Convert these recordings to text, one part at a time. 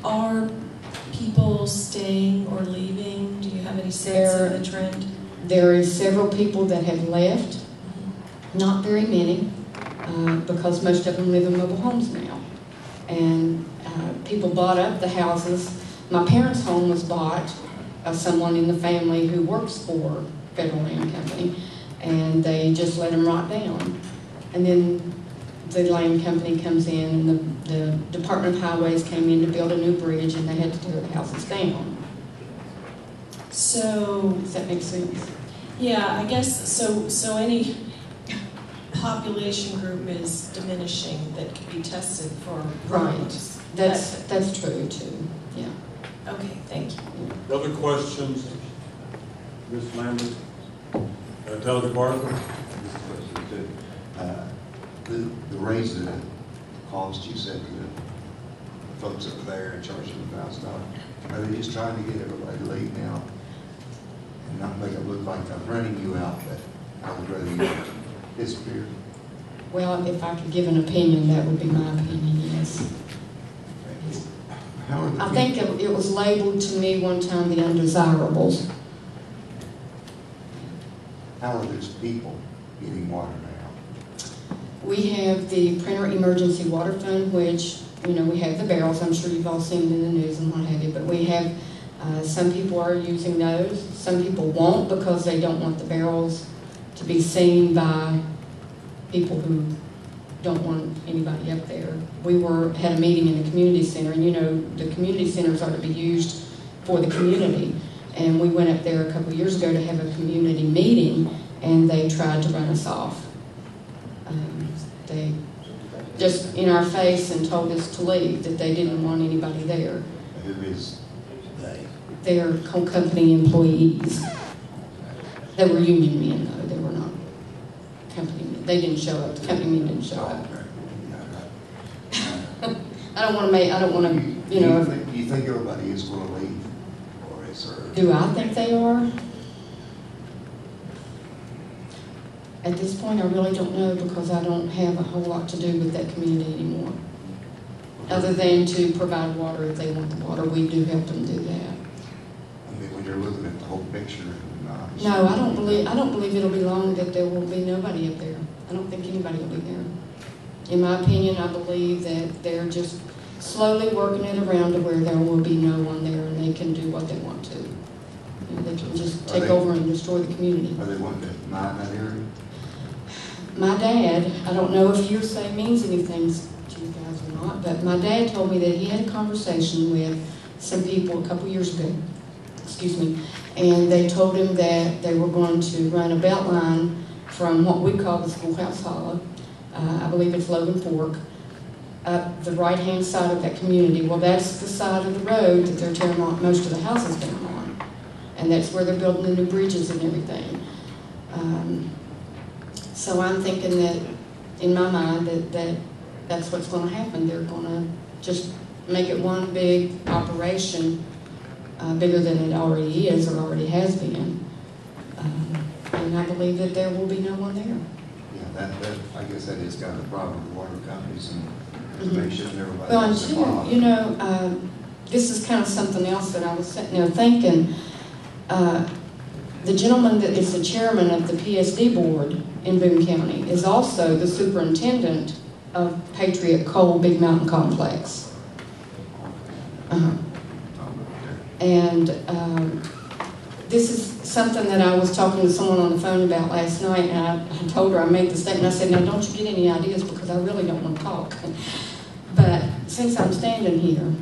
Are people staying or leaving? Do you have any sense of the trend? There is several people that have left, not very many, because most of them live in mobile homes now. And people bought up the houses. My parents' home was bought by someone in the family who works for Federal Land Company, and they just let them rot down. And then the land company comes in, and the Department of Highways came in to build a new bridge, and they had to tear the houses down. So, does that make sense? Yeah, I guess so. Any population group is diminishing that could be tested for problems. Right. That's true too. Yeah. Okay. Thank you. Other questions, Ms. Lambert? Tell the department. The raise of the cost, you said to the folks up there in charge of $1,000. Are they just trying to get everybody to leave now and not make it look like I'm running you out, but I would rather you disappear? Well, if I could give an opinion, that would be my opinion, yes. I think it was labeled to me one time the undesirables. How are those people getting water now? We have the Printer Emergency Water Fund, which, you know, we have the barrels. I'm sure you've all seen it in the news and what have you, but we have, some people are using those. Some people won't because they don't want the barrels to be seen by people who don't want anybody up there. We had a meeting in the community center, and you know, the community centers are to be used for the community. And we went up there a couple of years ago to have a community meeting, and they tried to run us off. They just in our face and told us to leave, that they didn't want anybody there. Who is they? They're coal company employees. They were union men, though. They were not company men. They didn't show up. The company men didn't show up. I don't want to, you know. Do you think everybody is going to leave? Or is there... Do I think they are? At this point, I really don't know, because I don't have a whole lot to do with that community anymore. Other than to provide water if they want the water. We do help them do that. I mean, when you're looking at the whole picture, no, I don't believe it'll be long that there will be nobody up there. I don't think anybody will be there. In my opinion, I believe that they're just slowly working it around to where there will be no one there, and they can do what they want to. You know, they can just take over and destroy the community. Are they wanting to mine that area? My dad, I don't know if hearsay means anything to you guys or not, but my dad told me that he had a conversation with some people a couple years ago, and they told him that they were going to run a belt line from what we call the Schoolhouse Hollow, I believe it's Logan Fork, up the right-hand side of that community. Well, that's the side of the road that they're tearing most of the houses down on, and that's where they're building the new bridges and everything. So I'm thinking that, in my mind, that's what's going to happen. They're going to just make it one big operation, bigger than it already is or already has been. And I believe that there will be no one there. Yeah, I guess that is kind of the problem with water companies and make sure everybody Well, is and involved. you know, this is kind of something else that I was sitting there thinking. The gentleman that is the chairman of the PSD board in Boone County is also the superintendent of Patriot Coal Big Mountain Complex. And this is something that I was talking to someone on the phone about last night, and I told her, I made the statement, I said, now don't you get any ideas, because I really don't want to talk. But since I'm standing here,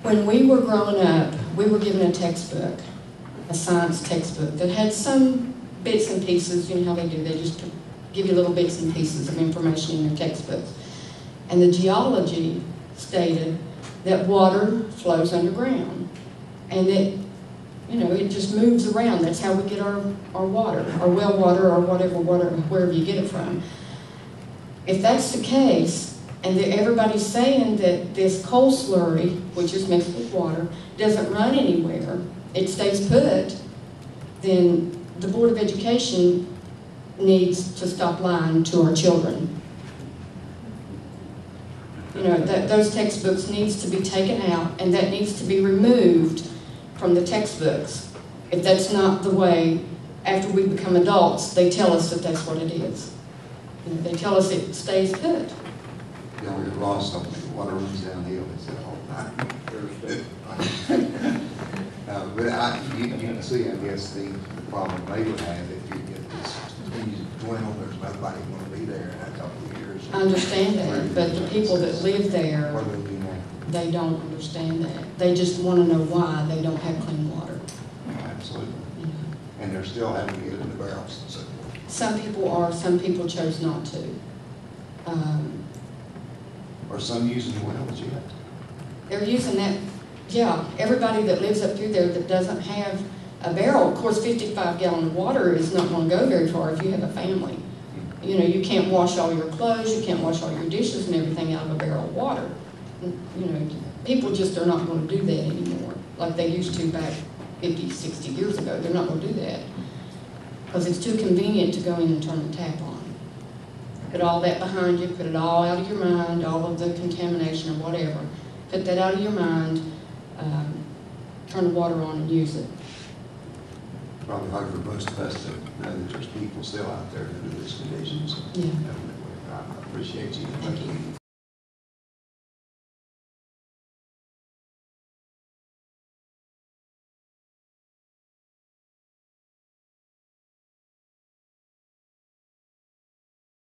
when we were growing up, we were given a textbook, a science textbook, that had some bits and pieces, you know how they do, they just give you little bits and pieces of information in your textbooks. And the geology stated that water flows underground, and that, you know, it just moves around. That's how we get our water, our well water, or whatever water, wherever you get it from. If that's the case, and that everybody's saying that this coal slurry, which is mixed with water, doesn't run anywhere, it stays put, then the Board of Education needs to stop lying to our children. You know, those textbooks needs to be taken out, and that needs to be removed from the textbooks. If that's not the way, after we become adults, they tell us that that's what it is. You know, they tell us it stays put. You know, we lost something, water runs downhill, it's that whole time. But you can see, I guess, the problem they would have if you get this, when you dwindle, there's nobody going to be there in a couple of years. I understand that, but the people that live there, What do they do now? they don't understand that. They just want to know why they don't have clean water. Absolutely. You know. And they're still having to get it in the barrels and so forth. Some people are, some people chose not to. Or some using wells yet. They're using that, yeah, everybody that lives up through there that doesn't have a barrel, of course, 55-gallon water is not going to go very far if you have a family. You know, you can't wash all your clothes, you can't wash all your dishes and everything out of a barrel of water. You know, people just are not going to do that anymore, like they used to back 50, 60 years ago. They're not going to do that because it's too convenient to go in and turn the tap on. Put all that behind you, put it all out of your mind, all of the contamination or whatever. Put that out of your mind, turn the water on and use it. Probably hard for most of us to know that there's people still out there that do these conditions. Yeah. I appreciate you. Thank you.